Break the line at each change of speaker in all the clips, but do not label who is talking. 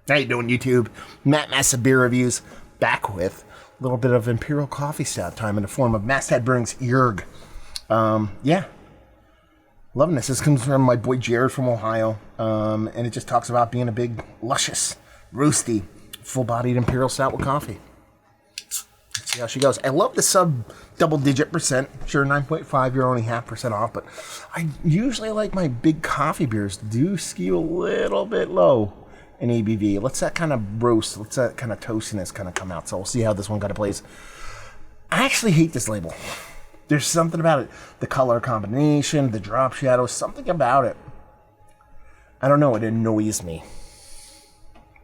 How you doing, YouTube? Matt Massa Beer Reviews, back with a little bit of Imperial Coffee Stout time in the form of Masthead Brewing's YIRG. Yeah. Loving this. This comes from my boy Jared from Ohio, and it just talks about being a big, luscious, roasty, full-bodied Imperial Stout with coffee. Let's see how she goes. I love the sub-double-digit percent. Sure, 9.5, you're only 0.5% off, but I usually like my big coffee beers do skew a little bit low in ABV. Let's that kind of roast, let's that kind of toastiness kind of come out. So we'll see how this one kind of plays. I actually hate this label. There's something about it. The color combination, the drop shadow, something about it. I don't know, it annoys me.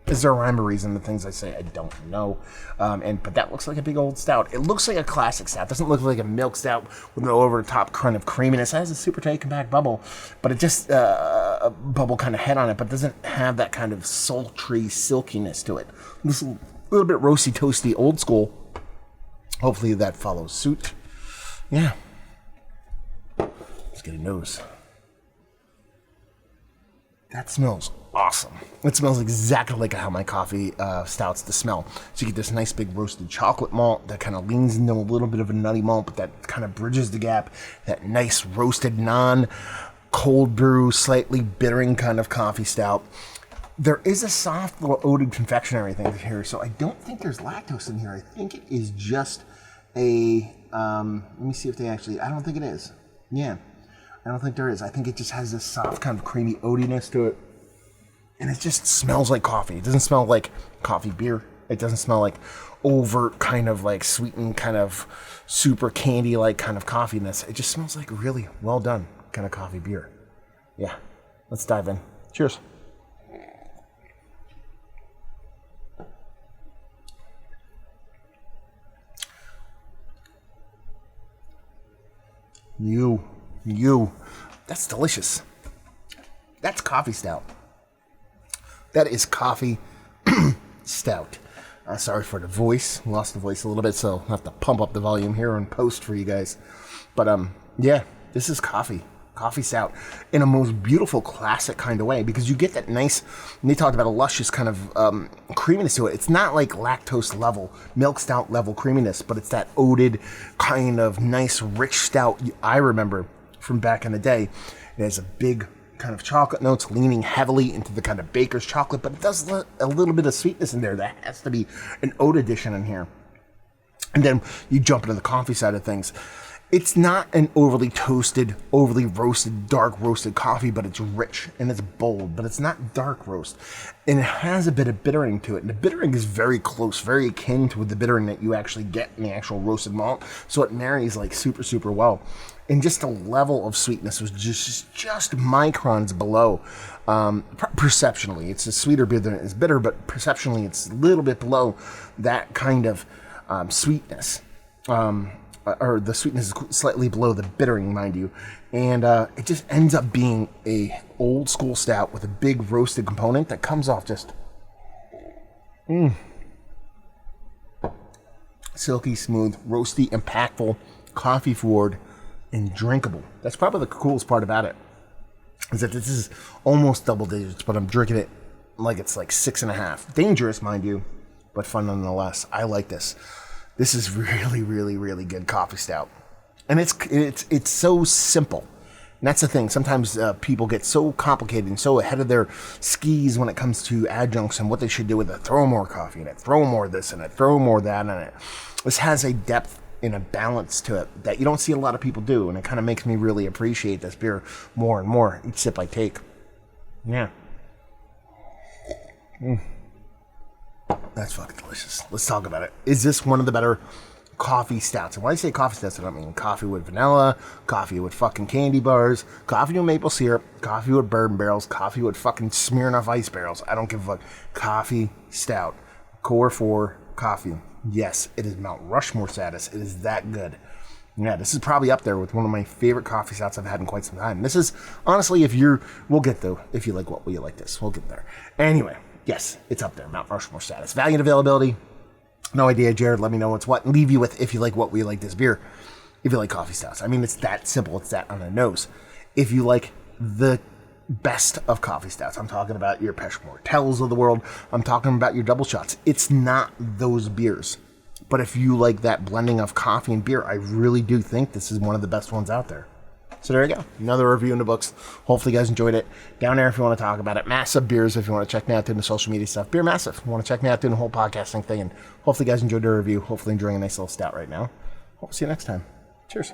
Is there a rhyme or reason to things I say? I don't know. But that looks like a big old stout. It looks like a classic stout. It doesn't look like a milk stout with an over-the-top kind of creaminess. It has a super tight compact bubble, but it just a bubble kind of head on it, but doesn't have that kind of sultry silkiness to it. This a little bit roasty, toasty, old school. Hopefully that follows suit. Yeah. Let's get a nose. That smells awesome. It smells exactly like how my coffee stouts to smell. So you get this nice big roasted chocolate malt that kind of leans into a little bit of a nutty malt, but that kind of bridges the gap. That nice roasted non-cold brew, slightly bittering kind of coffee stout. There is a soft little oated confectionery thing here, so I don't think there's lactose in here. I think it is just a, let me see if they actually, I don't think it is. Yeah. I don't think there is. I think it just has this soft kind of creamy oatiness to it. And it just smells like coffee. It doesn't smell like coffee beer. It doesn't smell like overt kind of like sweetened kind of super candy-like kind of coffeeness. It just smells like really well done kind of coffee beer. Yeah. Let's dive in. Cheers. That's delicious. That's coffee stout. That is coffee stout. Sorry for the voice. Lost the voice a little bit, so I'll have to pump up the volume here and post for you guys. But yeah, this is coffee stout in a most beautiful classic kind of way, because you get that nice, and they talked about a luscious kind of creaminess to it. It's not like lactose level, milk stout level creaminess, but it's that oated kind of nice rich stout I remember from back in the day. It has a big kind of chocolate notes leaning heavily into the kind of baker's chocolate, but it does a little bit of sweetness in there. That has to be an oat addition in here. And then you jump into the coffee side of things. It's not an overly toasted, overly roasted, dark roasted coffee, but it's rich and it's bold, but it's not dark roast. And it has a bit of bittering to it. And the bittering is very close, very akin to the bittering that you actually get in the actual roasted malt. So it marries like super, super well. And just the level of sweetness was just microns below. Perceptionally, it's a sweeter beer than it is bitter, but perceptionally, it's a little bit below that kind of sweetness. Or the sweetness is slightly below the bittering, mind you. And it just ends up being a old school stout with a big roasted component that comes off just silky smooth, roasty, impactful, coffee forward, and drinkable. That's probably the coolest part about it, is that this is almost double digits, but I'm drinking it like it's like 6.5. Dangerous, mind you, but fun nonetheless. I like this. This is really, really, really good coffee stout. And it's so simple. And that's the thing. Sometimes people get so complicated and so ahead of their skis when it comes to adjuncts and what they should do with it. Throw more coffee in it. Throw more this in it. Throw more that in it. This has a depth and a balance to it that you don't see a lot of people do. And it kind of makes me really appreciate this beer more and more each sip I take. Yeah. That's fucking delicious. Let's talk about it. Is this one of the better coffee stouts? And when I say coffee stouts, I don't mean coffee with vanilla, coffee with fucking candy bars, coffee with maple syrup, coffee with bourbon barrels, coffee with fucking Smirnoff ice barrels. I don't give a fuck. Coffee stout. Core 4 coffee. Yes, it is Mount Rushmore status. It is that good. Yeah, this is probably up there with one of my favorite coffee stouts I've had in quite some time. This is, honestly, we'll get though, if you like what we like this. We'll get there. Anyway. Yes, it's up there, Mount Rushmore status. Value and availability, no idea, Jared. Let me know what's what. And leave you with if you like what we like this beer. If you like coffee stouts. I mean, it's that simple. It's that on the nose. If you like the best of coffee stouts. I'm talking about your Pêche Mortels of the world. I'm talking about your double shots. It's not those beers. But if you like that blending of coffee and beer, I really do think this is one of the best ones out there. So there you go. Another review in the books. Hopefully you guys enjoyed it. Down there if you want to talk about it. Massive Beers if you want to check me out doing the social media stuff. Beer Massive if you want to check me out doing the whole podcasting thing. And hopefully you guys enjoyed the review. Hopefully enjoying a nice little stout right now. Hope to see you next time. Cheers.